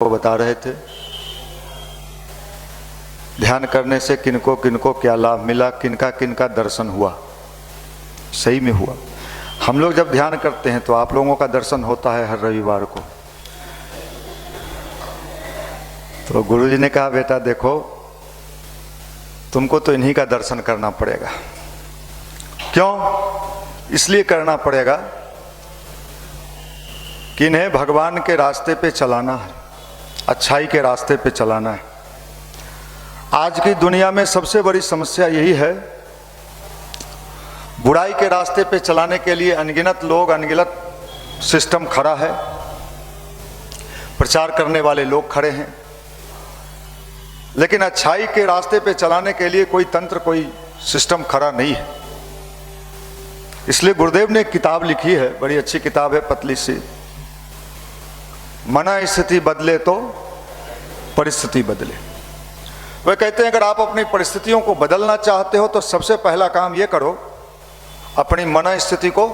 वो बता रहे थे ध्यान करने से किनको किनको क्या लाभ मिला, किनका किनका दर्शन हुआ। सही में हुआ। हम लोग जब ध्यान करते हैं तो आप लोगों का दर्शन होता है हर रविवार को। तो गुरुजी ने कहा बेटा देखो तुमको तो इन्हीं का दर्शन करना पड़ेगा। क्यों? इसलिए करना पड़ेगा कि इन्हें भगवान के रास्ते पे चलाना है, अच्छाई के रास्ते पे चलाना है। आज की दुनिया में सबसे बड़ी समस्या यही है, बुराई के रास्ते पे चलाने के लिए अनगिनत लोग, अनगिनत सिस्टम खड़ा है, प्रचार करने वाले लोग खड़े हैं, लेकिन अच्छाई के रास्ते पे चलाने के लिए कोई तंत्र, कोई सिस्टम खड़ा नहीं है। इसलिए गुरुदेव ने एक किताब लिखी है, बड़ी अच्छी किताब है, पतली सी, मना स्थिति बदले तो परिस्थिति बदले। वह कहते हैं अगर आप अपनी परिस्थितियों को बदलना चाहते हो तो सबसे पहला काम ये करो, अपनी मन स्थिति को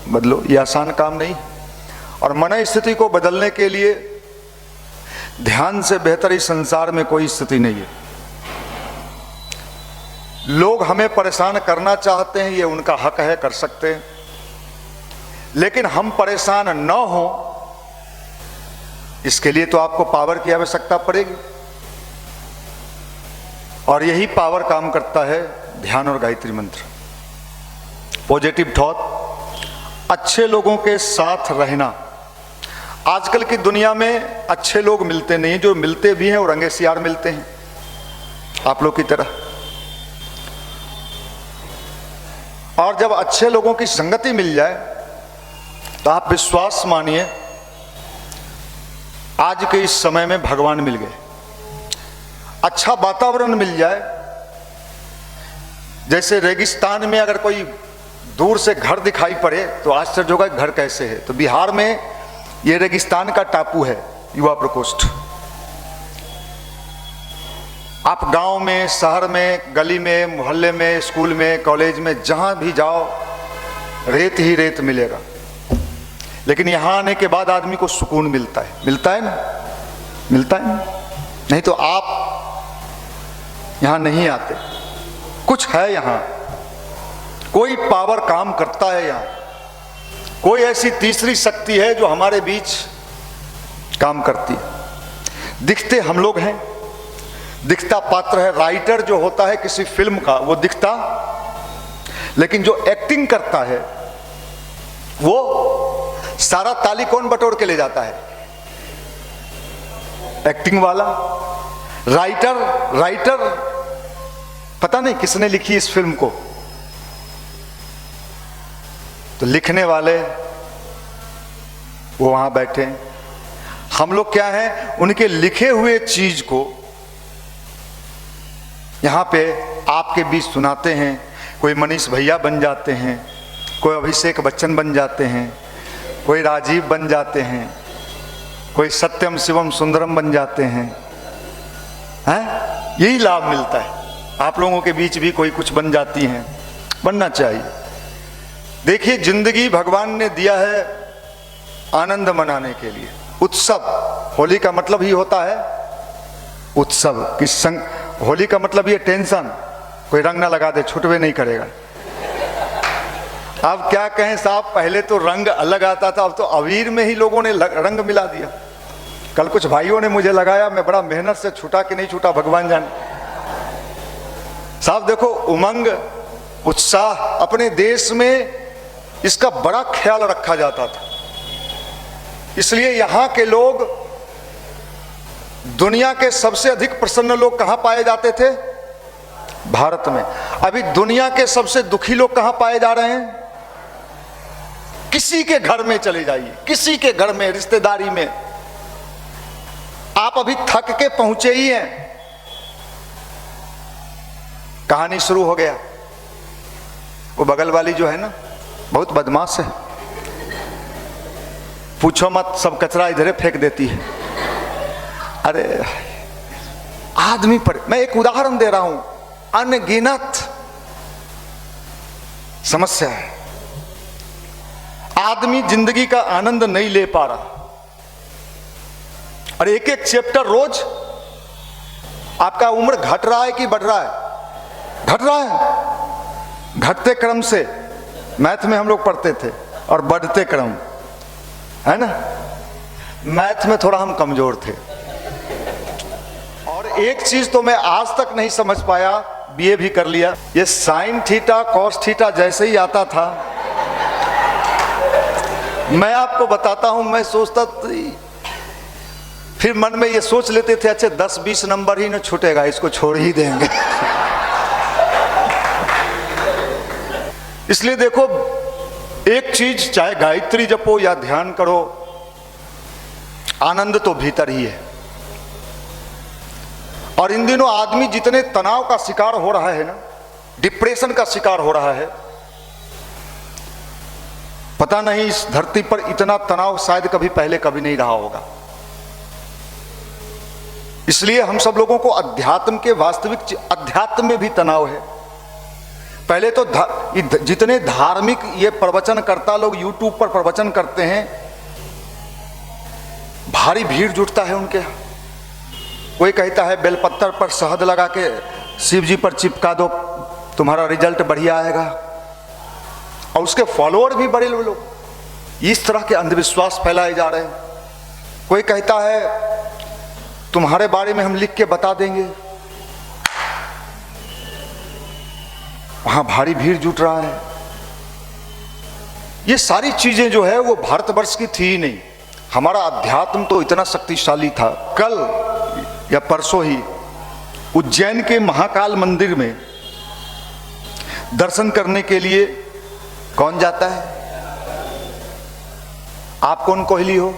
बदलो। ये आसान काम नहीं। और मन स्थिति को बदलने के लिए ध्यान से बेहतर इस संसार में कोई स्थिति नहीं है। लोग हमें परेशान करना चाहते हैं, ये उनका हक है, कर सकते हैं, लेकिन हम परेशान न हो इसके लिए तो आपको पावर की आवश्यकता पड़ेगी। और यही पावर काम करता है ध्यान और गायत्री मंत्र। पॉजिटिव थॉट, अच्छे लोगों के साथ रहना। आजकल की दुनिया में अच्छे लोग मिलते नहीं, जो मिलते भी हैं वो रंगे सियार मिलते हैं, आप लोग की तरह। और जब अच्छे लोगों की संगति मिल जाए तो आप विश्वास मानिए आज के इस समय में भगवान मिल गए। अच्छा वातावरण मिल जाए, जैसे रेगिस्तान में अगर कोई दूर से घर दिखाई पड़े तो आश्चर्य होगा घर कैसे है। तो बिहार में ये रेगिस्तान का टापू है युवा प्रकोष्ठ। आप गांव में, शहर में, गली में, मोहल्ले में, स्कूल में, कॉलेज में, जहां भी जाओ रेत ही रेत मिलेगा। लेकिन यहां आने के बाद आदमी को सुकून मिलता है। मिलता है ना? मिलता है ना? नहीं तो आप यहां नहीं आते। कुछ है यहां, कोई पावर काम करता है यहां, कोई ऐसी तीसरी शक्ति है जो हमारे बीच काम करती है। दिखते हम लोग हैं, दिखता पात्र है। राइटर जो होता है किसी फिल्म का वो दिखता, लेकिन जो एक्टिंग करता है वो सारा ताली कौन बटोर के ले जाता है? एक्टिंग वाला। राइटर पता नहीं किसने लिखी इस फिल्म को, तो लिखने वाले वो वहां बैठे हैं। हम लोग क्या है, उनके लिखे हुए चीज को यहां पे आपके बीच सुनाते हैं। कोई मनीष भैया बन जाते हैं, कोई अभिषेक बच्चन बन जाते हैं, कोई राजीव बन जाते हैं, कोई सत्यम शिवम सुंदरम बन जाते हैं। यही लाभ मिलता है। आप लोगों के बीच भी कोई कुछ बन जाती हैं, बनना चाहिए। देखिए जिंदगी भगवान ने दिया है आनंद मनाने के लिए। उत्सव, होली का मतलब ही होता है उत्सव की संग। होली का मतलब ये टेंशन, कोई रंग ना लगा दे, छुटवे नहीं करेगा। अब क्या कहें साहब, पहले तो रंग अलग आता था, अब तो अबीर में ही लोगों ने रंग मिला दिया। कल कुछ भाइयों ने मुझे लगाया, मैं बड़ा मेहनत से छूटा कि नहीं छूटा भगवान जाने। साहब देखो उमंग, उत्साह, अपने देश में इसका बड़ा ख्याल रखा जाता था। इसलिए यहां के लोग, दुनिया के सबसे अधिक प्रसन्न लोग कहां पाए जाते थे? भारत में। अभी दुनिया के सबसे दुखी लोग कहां पाए जा रहे हैं? किसी के घर में चले जाइए, किसी के घर में, रिश्तेदारी में। आप अभी थक के पहुंचे ही हैं, कहानी शुरू हो गया। वो बगल वाली जो है ना, बहुत बदमाश है, पूछो मत, सब कचरा इधर फेंक देती है। अरे आदमी पर मैं एक उदाहरण दे रहा हूं, अनगिनत समस्या है। आदमी जिंदगी का आनंद नहीं ले पा रहा। और एक एक चैप्टर रोज। आपका उम्र घट रहा है कि बढ़ रहा है? घट रहा है। घटते क्रम से मैथ में हम लोग पढ़ते थे, और बढ़ते क्रम, है ना? मैथ में थोड़ा हम कमजोर थे। और एक चीज तो मैं आज तक नहीं समझ पाया, बीए भी कर लिया, ये साइन थीटा कॉस थीटा जैसे ही आता था, मैं आपको बताता हूं, मैं सोचता फिर मन में ये सोच लेते थे, अच्छा 10-20 नंबर ही ना छूटेगा, इसको छोड़ ही देंगे। इसलिए देखो, एक चीज, चाहे गायत्री जपो या ध्यान करो, आनंद तो भीतर ही है। और इन दिनों आदमी जितने तनाव का शिकार हो रहा है ना, डिप्रेशन का शिकार हो रहा है, पता नहीं इस धरती पर इतना तनाव शायद कभी पहले कभी नहीं रहा होगा। इसलिए हम सब लोगों को अध्यात्म के वास्तविक, अध्यात्म में भी तनाव है। पहले तो जितने धार्मिक ये प्रवचनकर्ता लोग यूट्यूब पर प्रवचन करते हैं, भारी भीड़ जुटता है उनके यहाँ। कोई कहता है बेलपत्तर पर शहद लगा के शिव जी पर चिपका दो, तुम्हारा रिजल्ट बढ़िया आएगा, और उसके फॉलोअर भी बड़े लोग। इस तरह के अंधविश्वास फैलाए जा रहे हैं। कोई कहता है तुम्हारे बारे में हम लिख के बता देंगे, वहां भारी भीड़ जुट रहा है। ये सारी चीजें जो है वो भारतवर्ष की थी ही नहीं। हमारा अध्यात्म तो इतना शक्तिशाली था। कल या परसों ही उज्जैन के महाकाल मंदिर में दर्शन करने के लिए कौन जाता है? आप कौन कोहली हो?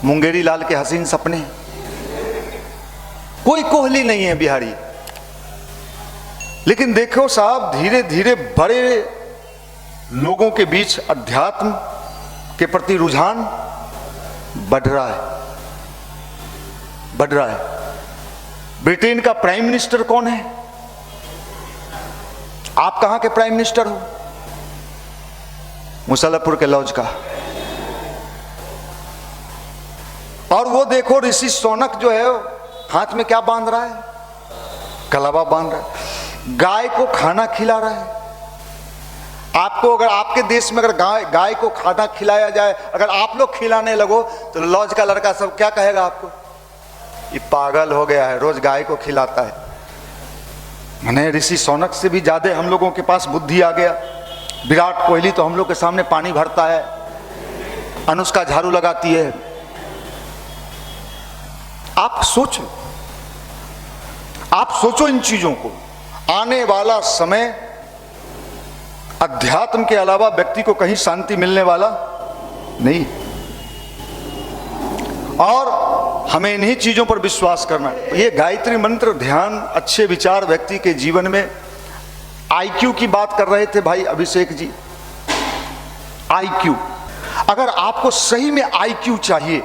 मुंगेरी लाल के हसीन सपने? कोई कोहली नहीं है बिहारी। लेकिन देखो साहब, धीरे धीरे बड़े लोगों के बीच अध्यात्म के प्रति रुझान बढ़ रहा है, बढ़ रहा है। ब्रिटेन का प्राइम मिनिस्टर कौन है? आप कहां के प्राइम मिनिस्टर हो? मुसल्लपुर के लॉज का। और वो देखो ऋषि सोनक जो है हाथ में क्या बांध रहा है? कलावा बांध रहा है। गाय को खाना खिला रहा है। आपको अगर आपके देश में अगर गाय को खाना खिलाया जाए, अगर आप लोग खिलाने लगो तो लॉज का लड़का सब क्या कहेगा आपको? ये पागल हो गया है, रोज गाय को खिलाता है। मैंने ऋषि सोनक से भी ज्यादा हम लोगों के पास बुद्धि आ गया। विराट कोहली तो हम लोग के सामने पानी भरता है, अनुष्का झाड़ू लगाती है। आप सोचो इन चीजों को। आने वाला समय अध्यात्म के अलावा व्यक्ति को कहीं शांति मिलने वाला नहीं, और हमें इन्हीं चीजों पर विश्वास करना है। ये गायत्री मंत्र, ध्यान, अच्छे विचार व्यक्ति के जीवन में। आईक्यू की बात कर रहे थे भाई अभिषेक जी। आईक्यू, अगर आपको सही में आईक्यू चाहिए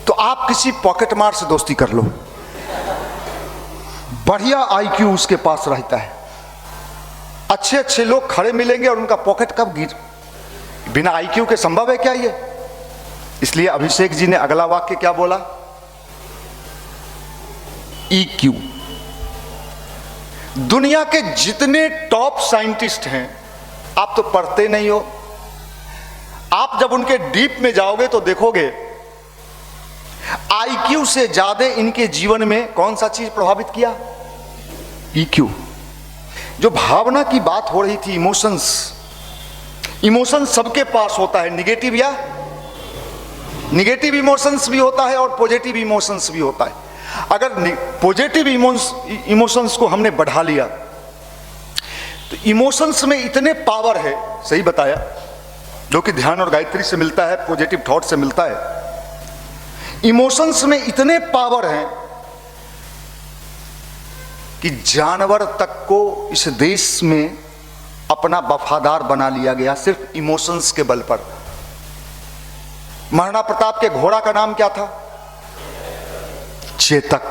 तो आप किसी पॉकेट मार से दोस्ती कर लो। बढ़िया आईक्यू उसके पास रहता है। अच्छे अच्छे लोग खड़े मिलेंगे और उनका पॉकेट कब गिर, बिना आईक्यू के संभव है क्या ये? इसलिए अभिषेक जी ने अगला वाक्य क्या बोला? ईक्यू। दुनिया के जितने टॉप साइंटिस्ट हैं, आप तो पढ़ते नहीं हो, आप जब उनके डीप में जाओगे तो देखोगे आईक्यू से ज्यादा इनके जीवन में कौन सा चीज प्रभावित किया? ईक्यू। जो भावना की बात हो रही थी, इमोशंस, इमोशंस सबके पास होता है। निगेटिव या निगेटिव इमोशंस भी होता है और पॉजिटिव इमोशंस भी होता है। अगर पॉजिटिव इमोशंस को हमने बढ़ा लिया तो इमोशंस में इतने पावर है, सही बताया, जो कि ध्यान और गायत्री से मिलता है, पॉजिटिव थॉट से मिलता है। इमोशंस में इतने पावर हैं कि जानवर तक को इस देश में अपना वफादार बना लिया गया सिर्फ इमोशंस के बल पर। महाराणा प्रताप के घोड़ा का नाम क्या था? चेतक।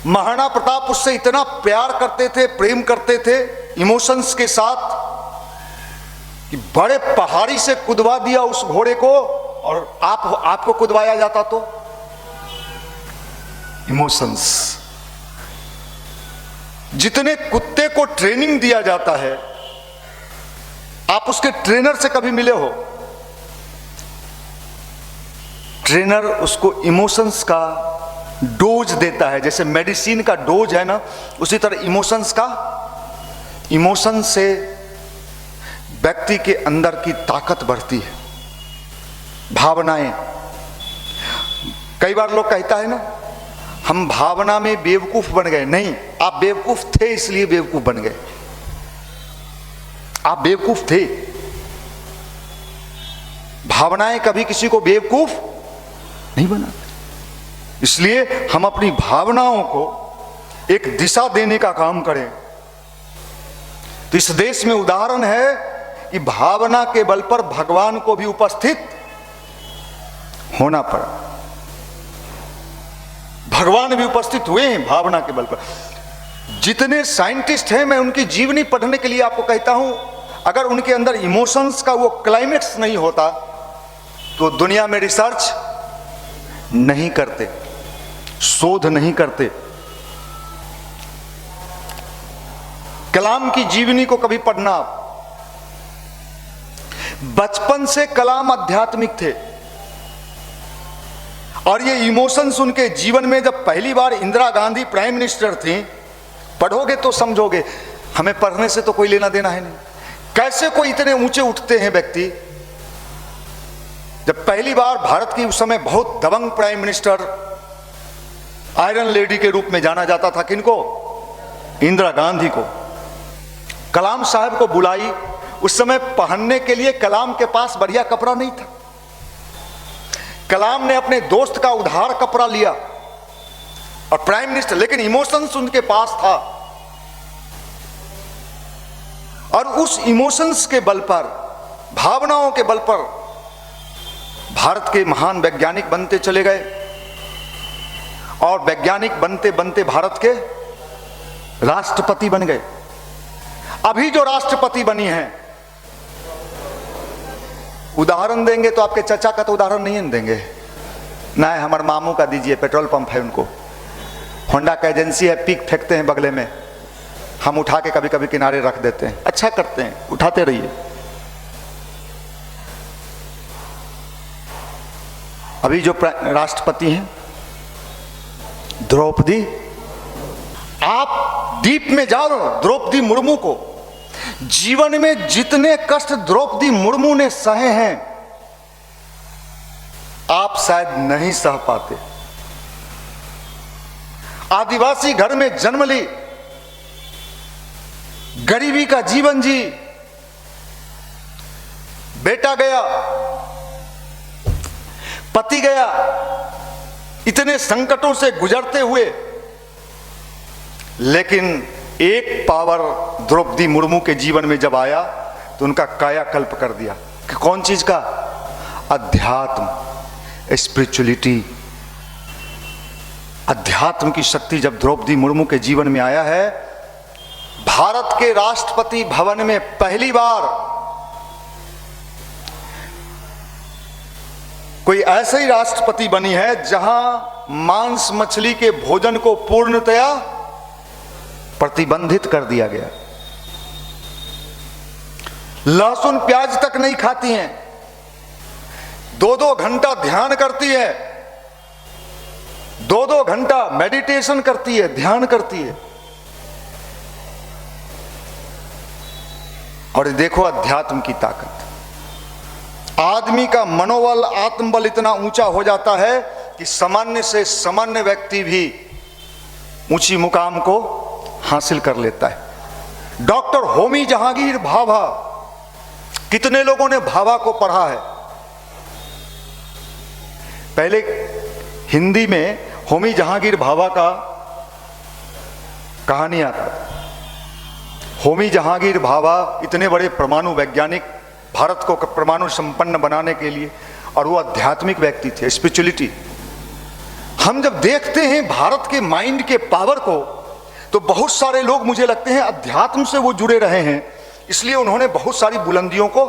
महाराणा प्रताप उससे इतना प्यार करते थे, प्रेम करते थे इमोशंस के साथ, कि बड़े पहाड़ी से कुदवा दिया उस घोड़े को और आपको कुदवाया जाता तो इमोशंस। जितने कुत्ते को ट्रेनिंग दिया जाता है, आप उसके ट्रेनर से कभी मिले हो? ट्रेनर उसको इमोशंस का डोज देता है, जैसे मेडिसिन का डोज है ना, उसी तरह इमोशंस का। इमोशन से व्यक्ति के अंदर की ताकत बढ़ती है, भावनाएं। कई बार लोग कहता है ना, हम भावना में बेवकूफ बन गए। नहीं, आप बेवकूफ थे इसलिए बेवकूफ बन गए। आप बेवकूफ थे। भावनाएं कभी किसी को बेवकूफ नहीं बनाती। इसलिए हम अपनी भावनाओं को एक दिशा देने का काम करें। तो इस देश में उदाहरण है कि भावना के बल पर भगवान को भी उपस्थित होना पड़ा। भगवान भी उपस्थित हुए हैं भावना के बल पर। जितने साइंटिस्ट हैं, मैं उनकी जीवनी पढ़ने के लिए आपको कहता हूं, अगर उनके अंदर इमोशंस का वो क्लाइमेक्स नहीं होता तो दुनिया में रिसर्च नहीं करते, शोध नहीं करते। कलाम की जीवनी को कभी पढ़ना। बचपन से कलाम आध्यात्मिक थे, और ये इमोशंस उनके जीवन में जब पहली बार इंदिरा गांधी प्राइम मिनिस्टर थी, पढ़ोगे तो समझोगे। हमें पढ़ने से तो कोई लेना देना है नहीं। कैसे कोई इतने ऊंचे उठते हैं व्यक्ति। जब पहली बार भारत की उस समय बहुत दबंग प्राइम मिनिस्टर, आयरन लेडी के रूप में जाना जाता था, किनको? इंदिरा गांधी को। कलाम साहब को बुलाई। उस समय पहनने के लिए कलाम के पास बढ़िया कपड़ा नहीं था। कलाम ने अपने दोस्त का उधार कपड़ा लिया और प्राइम मिनिस्टर, लेकिन इमोशंस उनके पास था, और उस इमोशंस के बल पर, भावनाओं के बल पर भारत के महान वैज्ञानिक बनते चले गए। और वैज्ञानिक बनते बनते भारत के राष्ट्रपति बन गए। अभी जो राष्ट्रपति बनी हैं, उदाहरण देंगे तो आपके चाचा का तो उदाहरण नहीं देंगे ना, हमारे मामू का दीजिए, पेट्रोल पंप है उनको, होंडा का एजेंसी है, पीक फेंकते हैं बगले में, हम उठा के कभी कभी किनारे रख देते हैं। अच्छा करते हैं, उठाते रहिए। अभी जो राष्ट्रपति हैं द्रौपदी, आप डीप में जाओ द्रौपदी मुर्मू को। जीवन में जितने कष्ट द्रौपदी मुर्मू ने सहे हैं, आप शायद नहीं सह पाते। आदिवासी घर में जन्म ली, गरीबी का जीवन जी, बेटा गया, पति गया, इतने संकटों से गुजरते हुए, लेकिन एक पावर द्रौपदी मुर्मू के जीवन में जब आया तो उनका कायाकल्प कर दिया। कि कौन चीज का? अध्यात्म, स्पिरिचुअलिटी। अध्यात्म की शक्ति जब द्रौपदी मुर्मू के जीवन में आया है, भारत के राष्ट्रपति भवन में पहली बार कोई ऐसे ही राष्ट्रपति बनी है जहां मांस मछली के भोजन को पूर्णतया प्रतिबंधित कर दिया गया। लहसुन प्याज तक नहीं खाती हैं, 2-2 घंटा ध्यान करती है, 2-2 घंटा मेडिटेशन करती है, ध्यान करती है। और देखो अध्यात्म की ताकत। आदमी का मनोबल, आत्मबल इतना ऊंचा हो जाता है कि सामान्य से सामान्य व्यक्ति भी ऊंची मुकाम को हासिल कर लेता है। डॉक्टर होमी जहांगीर भाभा, कितने लोगों ने भाभा को पढ़ा है? पहले हिंदी में होमी जहांगीर भाभा का कहानी आता है। होमी जहांगीर भाभा इतने बड़े परमाणु वैज्ञानिक, भारत को परमाणु संपन्न बनाने के लिए, और वो आध्यात्मिक व्यक्ति थे, स्पिरिचुअलिटी। हम जब देखते हैं भारत के माइंड के पावर को, तो बहुत सारे लोग मुझे लगते हैं अध्यात्म से वो जुड़े रहे हैं, इसलिए उन्होंने बहुत सारी बुलंदियों को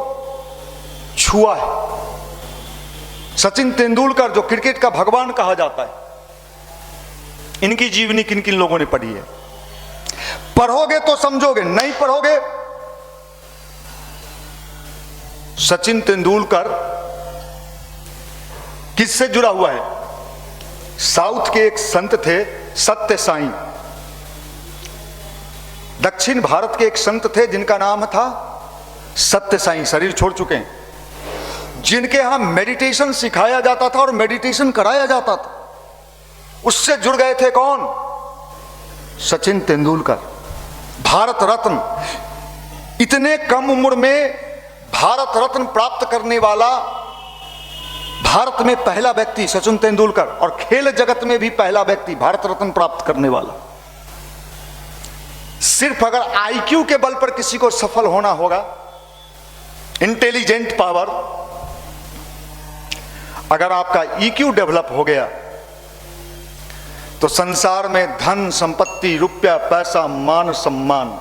छुआ है। सचिन तेंदुलकर जो क्रिकेट का भगवान कहा जाता है, इनकी जीवनी किन किन लोगों ने पढ़ी है? पढ़ोगे तो समझोगे, नहीं पढ़ोगे। सचिन तेंदुलकर किससे जुड़ा हुआ है? साउथ के एक संत थे सत्य साईं। दक्षिण भारत के एक संत थे जिनका नाम था सत्य साईं, शरीर छोड़ चुके हैं, जिनके यहां मेडिटेशन सिखाया जाता था और मेडिटेशन कराया जाता था। उससे जुड़ गए थे कौन? सचिन तेंदुलकर, भारत रत्न। इतने कम उम्र में भारत रत्न प्राप्त करने वाला भारत में पहला व्यक्ति सचिन तेंदुलकर, और खेल जगत में भी पहला व्यक्ति भारत रत्न प्राप्त करने वाला। सिर्फ अगर आईक्यू के बल पर किसी को सफल होना होगा, इंटेलिजेंट पावर, अगर आपका ईक्यू डेवलप हो गया तो संसार में धन संपत्ति, रुपया, पैसा, मान सम्मान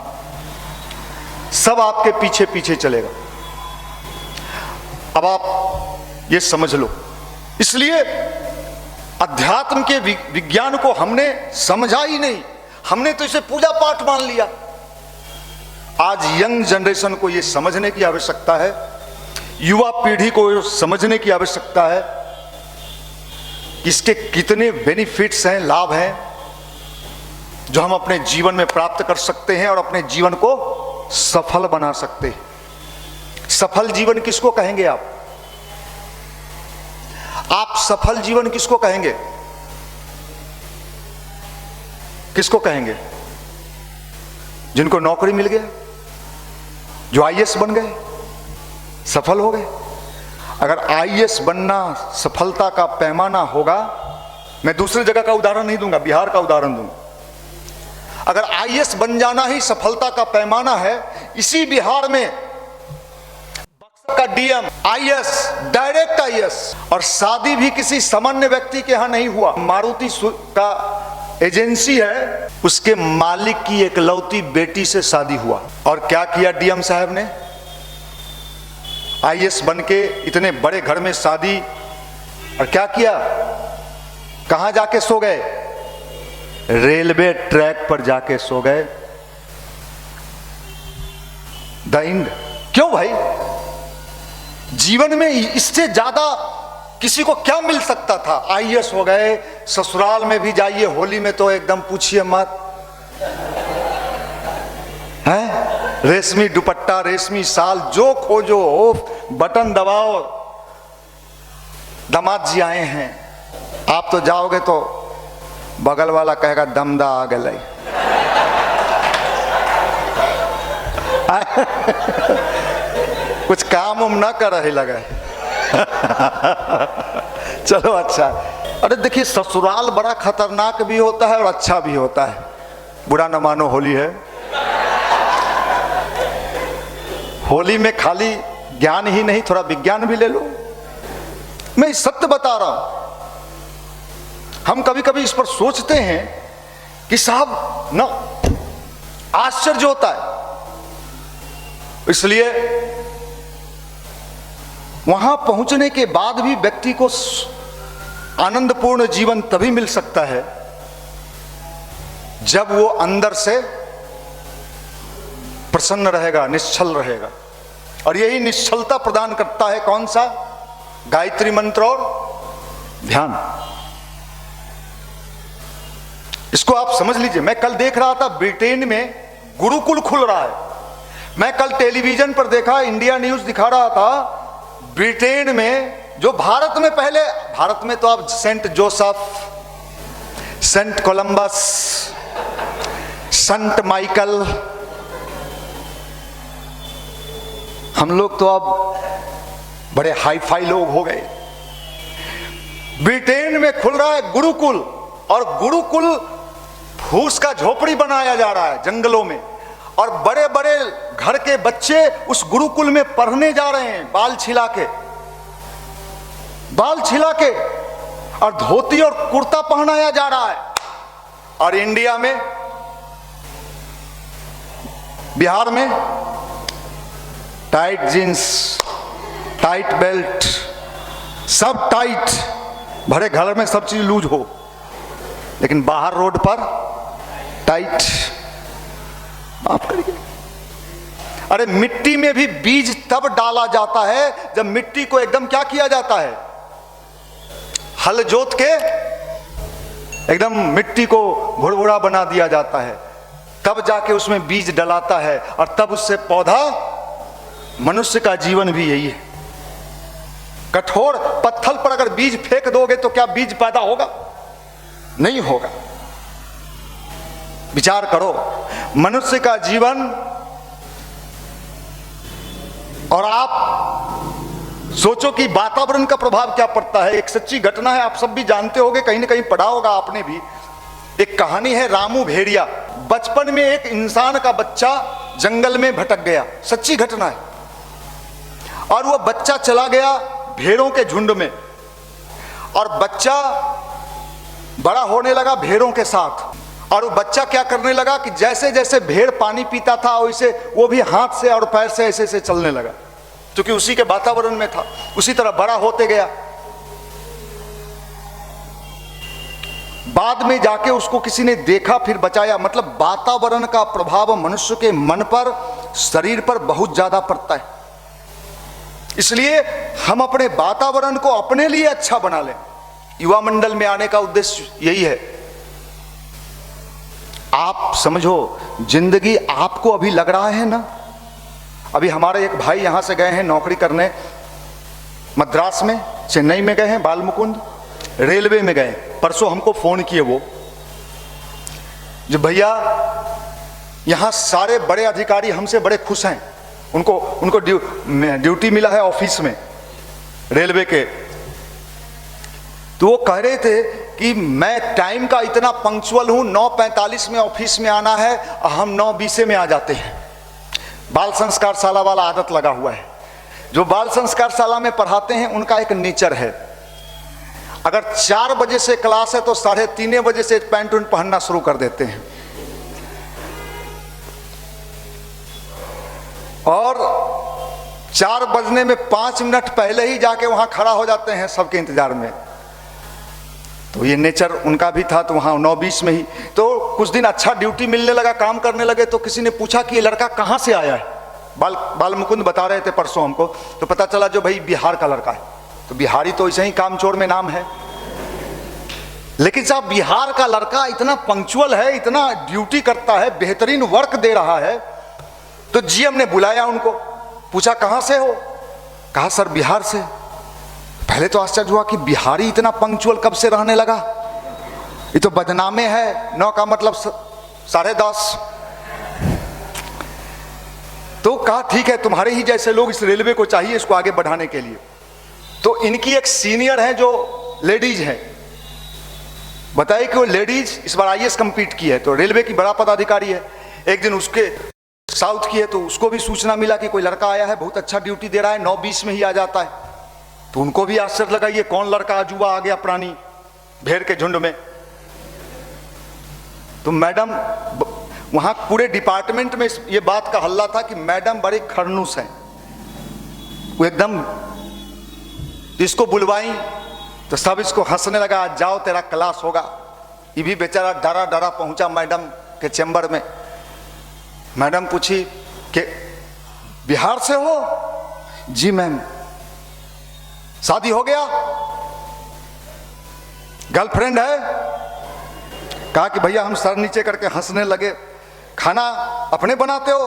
सब आपके पीछे पीछे चलेगा। अब आप ये समझ लो। इसलिए अध्यात्म के विज्ञान को हमने समझा ही नहीं, हमने तो इसे पूजा पाठ मान लिया। आज यंग जनरेशन को यह समझने की आवश्यकता है, युवा पीढ़ी को समझने की आवश्यकता है कि इसके कितने बेनिफिट्स हैं, लाभ हैं जो हम अपने जीवन में प्राप्त कर सकते हैं और अपने जीवन को सफल बना सकते हैं। सफल जीवन किसको कहेंगे आप? आप सफल जीवन किसको कहेंगे? किसको कहेंगे? जिनको नौकरी मिल गया, जो आईएएस बन गए, सफल हो गए। अगर आईएएस बनना सफलता का पैमाना होगा, मैं दूसरी जगह का उदाहरण नहीं दूंगा, बिहार का उदाहरण दूंगा। अगर आईएएस बन जाना ही सफलता का पैमाना है, इसी बिहार में बक्सर का डीएम आईएएस, डायरेक्ट आईएएस, और शादी भी किसी सामान्य व्यक्ति के यहां नहीं हुआ। मारुति का एजेंसी है, उसके मालिक की एकलौती बेटी से शादी हुआ। और क्या किया डीएम साहब ने? आईएएस बन के इतने बड़े घर में शादी, और क्या किया? कहां जाके सो गए? रेलवे ट्रैक पर जाके सो गए। The end. क्यों भाई? जीवन में इससे ज्यादा किसी को क्या मिल सकता था? आईएएस हो गए, ससुराल में भी जाइए, होली में तो एकदम पूछिए मत, हैं? रेशमी दुपट्टा, रेशमी शाल, जो खोजो हो, बटन दबाओ, दामाद जी आए हैं। आप तो जाओगे तो बगल वाला कहेगा दमदा आ गए। कुछ काम उम ना कर रहे लगे। चलो अच्छा। अरे देखिए, ससुराल बड़ा खतरनाक भी होता है और अच्छा भी होता है। बुरा न मानो, होली है। होली में खाली ज्ञान ही नहीं, थोड़ा विज्ञान भी ले लो। मैं सत्य बता रहा हूं। हम कभी कभी इस पर सोचते हैं कि साहब ना, आश्चर्य होता है। इसलिए वहां पहुंचने के बाद भी व्यक्ति को आनंदपूर्ण जीवन तभी मिल सकता है जब वो अंदर से प्रसन्न रहेगा, निश्चल रहेगा। और यही निश्चलता प्रदान करता है कौन सा? गायत्री मंत्र और ध्यान। इसको आप समझ लीजिए। मैं कल देख रहा था ब्रिटेन में गुरुकुल खुल रहा है। मैं कल टेलीविजन पर देखा, इंडिया न्यूज दिखा रहा था, ब्रिटेन में, जो भारत में पहले, भारत में तो आप सेंट जोसेफ, सेंट कोलंबस, संत माइकल, हम लोग तो अब बड़े हाई फाई लोग हो गए। ब्रिटेन में खुल रहा है गुरुकुल, और गुरुकुल फूस का झोपड़ी बनाया जा रहा है जंगलों में, और बड़े बड़े घर के बच्चे उस गुरुकुल में पढ़ने जा रहे हैं, बाल छिला के, और धोती और कुर्ता पहनाया जा रहा है। और इंडिया में, बिहार में टाइट जींस, टाइट बेल्ट, सब टाइट, भरे घर में सब चीज लूज हो, लेकिन बाहर रोड पर टाइट। माफ करिए, अरे मिट्टी में भी बीज तब डाला जाता है जब मिट्टी को एकदम क्या किया जाता है, हल जोत के एकदम मिट्टी को भुरभुरा बना दिया जाता है, तब जाके उसमें बीज डलाता है और तब उससे पौधा। मनुष्य का जीवन भी यही है। कठोर पत्थर पर अगर बीज फेंक दोगे तो क्या बीज पैदा होगा? नहीं होगा। विचार करो, मनुष्य का जीवन, और आप सोचो कि वातावरण का प्रभाव क्या पड़ता है। एक सच्ची घटना है, आप सब भी जानते होंगे, कहीं ना कहीं पढ़ा होगा आपने भी। एक कहानी है रामू भेड़िया। बचपन में एक इंसान का बच्चा जंगल में भटक गया, सच्ची घटना है। और वह बच्चा चला गया भेड़ों के झुंड में, और बच्चा बड़ा होने लगा भेड़ों के साथ। और वो बच्चा क्या करने लगा कि जैसे जैसे भेड़ पानी पीता था वैसे वो भी हाथ से और पैर से ऐसे ऐसे चलने लगा, क्योंकि उसी के वातावरण में था। उसी तरह बड़ा होते गया। बाद में जाके उसको किसी ने देखा, फिर बचाया। मतलब वातावरण का प्रभाव मनुष्य के मन पर, शरीर पर बहुत ज्यादा पड़ता है। इसलिए हम अपने वातावरण को अपने लिए अच्छा बना लें। युवा मंडल में आने का उद्देश्य यही है। आप समझो, जिंदगी आपको अभी लग रहा है ना, अभी हमारे एक भाई यहां से गए हैं नौकरी करने, मद्रास में, चेन्नई में गए हैं, बालमुकुंद, रेलवे में गए। परसों हमको फोन किए वो, जो भैया यहां सारे बड़े अधिकारी हमसे बड़े खुश हैं, उनको ड्यूटी मिला है ऑफिस में रेलवे के। तो वो कह रहे थे कि मैं टाइम का इतना पंक्चुअल हूं, 9:45 में ऑफिस में आना है, हम 9:20 में आ जाते हैं। बाल संस्कार शाला वाला आदत लगा हुआ है। जो बाल संस्कार शाला में पढ़ाते हैं उनका एक नेचर है, अगर 4 बजे से क्लास है तो 3:30 बजे से पैंट उंट पहनना शुरू कर देते हैं, और 4 बजने में 5 मिनट पहले ही जाके वहां खड़ा हो जाते हैं सबके इंतजार में। तो ये नेचर उनका भी था। तो वहां 9:20 में ही, तो कुछ दिन अच्छा ड्यूटी मिलने लगा, काम करने लगे। तो किसी ने पूछा कि ये लड़का कहां से आया है। बाल मुकुंद बता रहे थे परसों हमको, तो पता चला जो भाई बिहार का लड़का है। तो बिहारी तो ऐसे ही कामचोर में नाम है, लेकिन साहब बिहार का लड़का इतना पंक्चुअल है, इतना ड्यूटी करता है, बेहतरीन वर्क दे रहा है। तो जीएम ने बुलाया उनको, पूछा कहां से हो, कहा सर बिहार से। पहले तो आश्चर्य हुआ कि बिहारी इतना पंक्चुअल कब से रहने लगा, ये तो बदनामे है, 9 का मतलब 10:30। तो कहा ठीक है, तुम्हारे ही जैसे लोग इस रेलवे को चाहिए इसको आगे बढ़ाने के लिए। तो इनकी एक सीनियर है जो लेडीज है, बताइए कि वो लेडीज इस बार आईएएस कंप्लीट की है, तो रेलवे की बड़ा पदाधिकारी है। एक दिन उसके साउथ की है, तो उसको भी सूचना मिला कि कोई लड़का आया है, बहुत अच्छा ड्यूटी दे रहा है, 9:20 में ही आ जाता है। तो उनको भी आश्चर्य लगा, ये कौन लड़का अजूबा आ गया प्राणी भेड़ के झुंड में। तो मैडम, वहां पूरे डिपार्टमेंट में ये बात का हल्ला था कि मैडम बड़े खरनूस हैं, वो एकदम, इसको बुलवाई तो सब इसको हंसने लगा, आज जाओ तेरा क्लास होगा। ये भी बेचारा डरा डरा पहुंचा मैडम के चैम्बर में। मैडम पूछी कि बिहार से हो? जी मैम। शादी हो गया? गर्लफ्रेंड है? कहा कि भैया हम सर नीचे करके हंसने लगे, खाना अपने बनाते हो,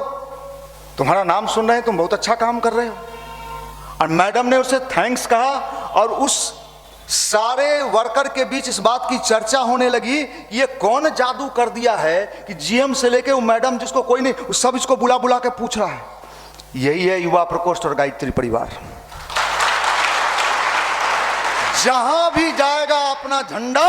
तुम्हारा नाम सुन रहे हैं, तुम बहुत अच्छा काम कर रहे हो। और मैडम ने उसे थैंक्स कहा, और उस सारे वर्कर के बीच इस बात की चर्चा होने लगी, ये कौन जादू कर दिया है कि जीएम से लेके वो मैडम जिसको कोई नहीं, सब इसको बुला बुला के पूछ रहा है। यही है युवा प्रकोष्ठ और गायत्री परिवार। जहां भी जाएगा अपना झंडा